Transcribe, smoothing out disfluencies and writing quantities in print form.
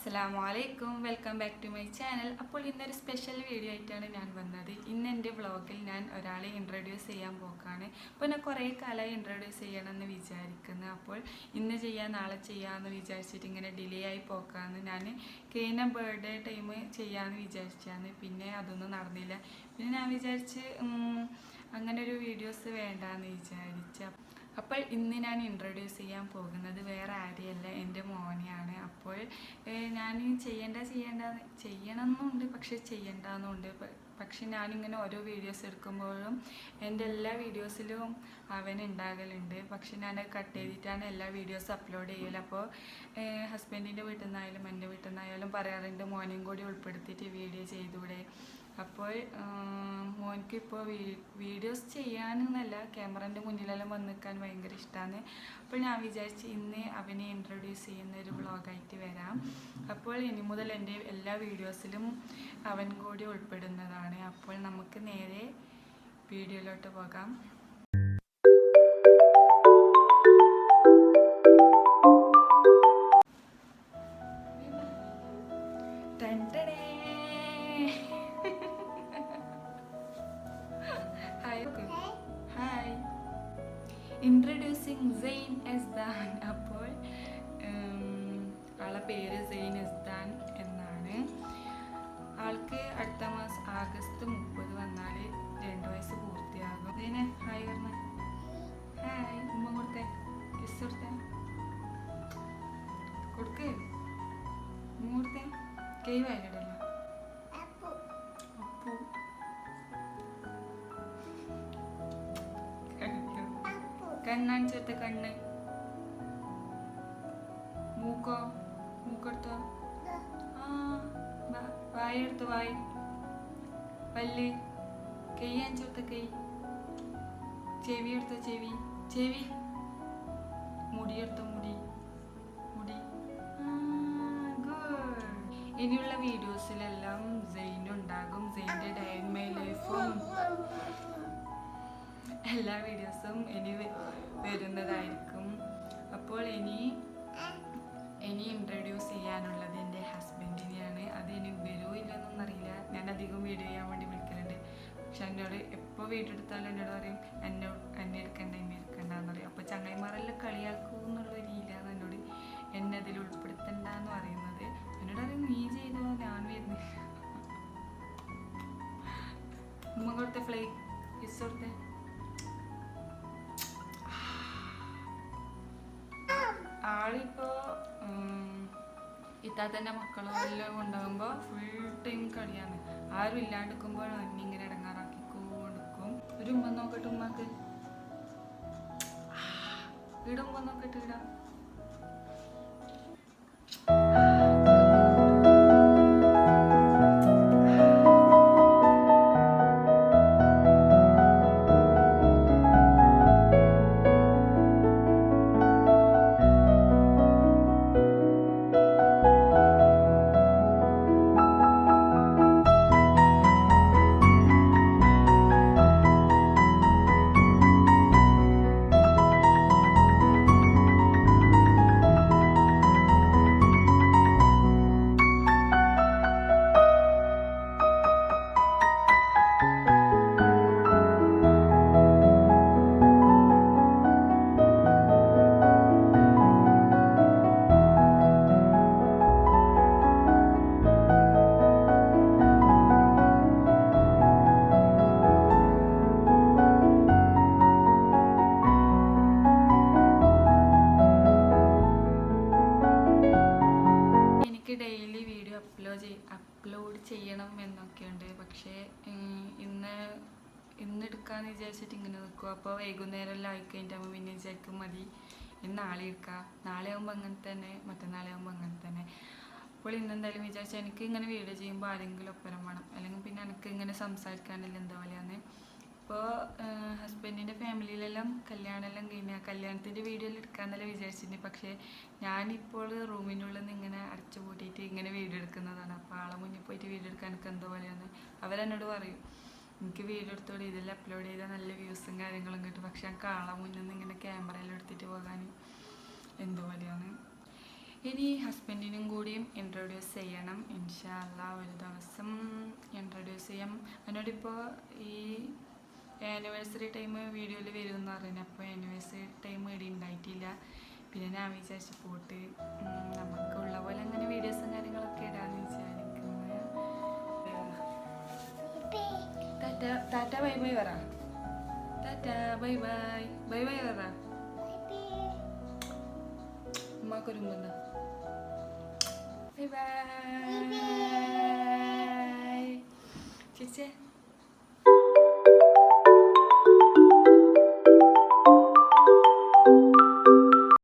അസ്സലാമലൈക്കും, welcome back to my channel. അപ്പോൾ ഇന്നൊരു സ്പെഷ്യൽ വീഡിയോ ആയിട്ടാണ് ഞാൻ വന്നത്. ഇന്ന് എൻ്റെ വ്ളോഗിൽ ഞാൻ ഒരാളെ ഇൻട്രൊഡ്യൂസ് ചെയ്യാൻ പോക്കാണ്. അപ്പോൾ ഞാൻ കുറേ കാലമായി ഇൻട്രൊഡ്യൂസ് ചെയ്യണമെന്ന് വിചാരിക്കുന്നു. അപ്പോൾ ഇന്ന് ചെയ്യാൻ നാളെ ചെയ്യാമെന്ന് വിചാരിച്ചിട്ട് ഇങ്ങനെ ഡിലേ ആയി പോക്കാന്ന്. ഞാൻ കഴിഞ്ഞ ബർത്ത്ഡേ ടൈം ചെയ്യാമെന്ന് വിചാരിച്ചാണ്, പിന്നെ അതൊന്നും നടന്നില്ല. പിന്നെ ഞാൻ വിചാരിച്ച് അങ്ങനെ ഒരു വീഡിയോസ് വേണ്ടാന്ന് വിചാരിച്ച. അപ്പോൾ ഇന്ന് ഞാൻ ഇൻട്രൊഡ്യൂസ് ചെയ്യാൻ പോകുന്നത് വേറെ ആരെയല്ല, എൻ്റെ മോനെയാണ്. അപ്പോൾ ഞാൻ ചെയ്യണമെന്നുണ്ട്, പക്ഷെ ചെയ്യണ്ടെന്നുണ്ട്. പക്ഷെ ഞാനിങ്ങനെ ഓരോ വീഡിയോസ് എടുക്കുമ്പോഴും എൻ്റെ എല്ലാ വീഡിയോസിലും അവൻ ഉണ്ടാകലുണ്ട്. പക്ഷെ ഞാൻ കട്ട് ചെയ്തിട്ടാണ് എല്ലാ വീഡിയോസും അപ്ലോഡ് ചെയ്യൽ. അപ്പോൾ ഹസ്ബൻഡിൻ്റെ വീട്ടിൽ നിന്നായാലും എൻ്റെ വീട്ടിൽ നിന്നായാലും പറയാറുണ്ട് മോനെയും കൂടി ഉൾപ്പെടുത്തിയിട്ട് വീഡിയോ ചെയ്തൂടെ. അപ്പോൾ മോനിക്ക് ഇപ്പോൾ വീഡിയോസ് ചെയ്യാനെന്നല്ല, ക്യാമറൻ്റെ മുന്നിലെല്ലാം വന്ന് നിൽക്കാൻ ഭയങ്കര ഇഷ്ടമാണ്. അപ്പോൾ ഞാൻ വിചാരിച്ച് ഇന്ന് അവനെ ഇൻട്രൊഡ്യൂസ് ചെയ്യുന്ന ഒരു വ്ളോഗായിട്ട് വരാം. അപ്പോൾ ഇനി മുതൽ എൻ്റെ എല്ലാ വീഡിയോസിലും അവൻ കൂടി ഉൾപ്പെടുന്നതാണ്. അപ്പോൾ നമുക്ക് നേരെ വീഡിയോയിലോട്ട് പോകാം. ഇൻട്രൊഡ്യൂസിങ് സെയിൻ എസ്ദാൻ. അപ്പോൾ ആളെ പേര് സെയിൻ എസ്ദാൻ എന്നാണ്. ആൾക്ക് അടുത്ത മാസം ആഗസ്റ്റ് 30 വന്നാൽ 2 വയസ്സ് പൂർത്തിയാകും. സെയിനെ ഹായ് പറഞ്ഞ. ഹായ് ഉമ്മ കൊടുത്തേ, കിസ് കൊടുത്തേ, കൊടുക്ക്, ഉമ്മ കൊടുത്തേ. കൈ വായിലിടല്ലോ. അപ്പു കണ്ണാണിച്ചെടുത്ത കണ്ണ്. മൂക്കെടുത്തോ. വായെടുത്ത് വായി. പല്ല്. കൈ അഞ്ചെടുത്ത കൈ. ചെവി എടുത്ത ചെവി. മുടിയെടുത്ത മുടി. ഇനിയുള്ള വീഡിയോസിലെല്ലാം സെയിനുണ്ടാകും. സെയിൻ്റെ ഡേ ഇൻ മൈ ലൈഫും എല്ലാ വീഡിയോസും ഇനി വരുന്നതായിരിക്കും. അപ്പോൾ ഇനി ഇൻട്രൊഡ്യൂസ് ചെയ്യാനുള്ളത് എൻ്റെ ഹസ്ബൻഡിനെയാണ്. അത് ഇനി വരുമോ ഇല്ലെന്നൊന്നും അറിയില്ല. ഞാൻ അധികം വീഡിയോ ചെയ്യാൻ വേണ്ടി വിളിക്കലുണ്ട്. പക്ഷെ എന്നോട് എപ്പോൾ വീഡിയോ എടുത്താലും എന്നോട് പറയും എന്നെ എടുക്കണ്ടെന്ന് പറയും. അപ്പോൾ ചങ്ങായിമാരെല്ലാം കളിയാക്കൂ എന്നുള്ള രീതിയിലാണ് എന്നോട് എന്നെ അതിൽ ഉൾപ്പെടുത്തണ്ടെന്ന് പറയുന്നത്. എന്നോട് പറയും നീ ചെയ്തോ, ഞാൻ വരുന്നില്ല. ഉമ്മ കൊടുത്ത ഫ്ലൈ കിസ് കൊടുത്തേ. ആളിപ്പോൾ ഇത്താത്തൻ്റെ മക്കളും എല്ലാം കൊണ്ടുപോകുമ്പോൾ ഫുൾ ടൈം കളിയാണ്. ആരും ഇല്ലാണ്ടിരിക്കുമ്പോൾ എന്നെ ഇങ്ങനെ ഇടങ്ങാറാക്കിക്കൊടുക്കും. ഒരു ഉമ്മ നോക്കട്ടെ, ഉമ്മക്ക് ഇടുമ്പോ നോക്കട്ടെ. ഇടാം. ഡെയിലി വീഡിയോ അപ്ലോഡ് ചെയ്യണം എന്നൊക്കെയുണ്ട്. പക്ഷേ ഇന്ന് എടുക്കാമെന്ന് വിചാരിച്ചിട്ട് ഇങ്ങനെ നിൽക്കും. അപ്പോൾ വൈകുന്നേരം എല്ലാം ആയിക്കഴിഞ്ഞിട്ടാകുമ്പോൾ പിന്നെ വിചാരിക്കും മതി നാളെ എടുക്കാം. നാളെ ആകുമ്പോൾ അങ്ങനെ തന്നെ, മറ്റന്നാളെ ആകുമ്പോൾ അങ്ങനെ തന്നെ. അപ്പോൾ ഇന്നെന്തായാലും വിചാരിച്ചാൽ എനിക്ക് ഇങ്ങനെ വീഡിയോ ചെയ്യുമ്പോൾ ആരെങ്കിലും ഒപ്പരം വേണം, അല്ലെങ്കിൽ പിന്നെ എനിക്ക് ഇങ്ങനെ സംസാരിക്കാനല്ല എന്താ പോലെയാണ്. ഇപ്പോൾ ഹസ്ബൻഡിൻ്റെ ഫാമിലിയിലെല്ലാം കല്യാണമെല്ലാം കഴിഞ്ഞാൽ കല്യാണത്തിൻ്റെ വീഡിയോ എടുക്കാമെന്നെല്ലാം വിചാരിച്ചിട്ടുണ്ട്. പക്ഷേ ഞാനിപ്പോൾ റൂമിനുള്ളിൽ നിന്ന് ഇങ്ങനെ അടച്ചു പൂട്ടിയിട്ട് ഇങ്ങനെ വീഡിയോ എടുക്കുന്നതാണ്. അപ്പോൾ ആളെ മുന്നിൽ പോയിട്ട് വീഡിയോ എടുക്കാൻ എനിക്ക് എന്തോ പോലെയാണ്. അവരെന്നോട് പറയും എനിക്ക് വീഡിയോ എടുത്തോടെ ഇതെല്ലാം അപ്ലോഡ് ചെയ്താൽ നല്ല വ്യൂസും കാര്യങ്ങളും കിട്ടും. പക്ഷെ എനിക്ക് ആളെ മുന്നിൽ നിന്ന് ഇങ്ങനെ ക്യാമറയിൽ എടുത്തിട്ട് പോകാൻ എന്തോ പോലെയാണ്. ഇനി ഹസ്ബൻഡിനും കൂടിയും ഇൻട്രൊഡ്യൂസ് ചെയ്യണം. ഇൻഷാ അല്ലാ ഒരു ദിവസം ഇൻട്രൊഡ്യൂസ് ചെയ്യാം. എന്നോടിപ്പോൾ ഈ ആനിവേഴ്സറി ടൈം വീഡിയോയിൽ വരുമെന്ന് പറയുന്നത്. അപ്പോൾ ആനിവേഴ്സറി ടൈം ഇവിടെ ഉണ്ടായിട്ടില്ല. പിന്നെ ഞാൻ വിചാരിച്ചു പോട്ട് നമുക്കുള്ള പോലെ അങ്ങനെ വീഡിയോസും കാര്യങ്ങളൊക്കെ ഇടാന്ന് വിചാരിക്കുന്നത്. ടാറ്റ ടാറ്റ ബൈ ബൈ പറ. Tata bye bye bye bye പറ. ഉമ്മാക്കൊരു മുന്ന ബൈ ബൈ ചേച്ചേ.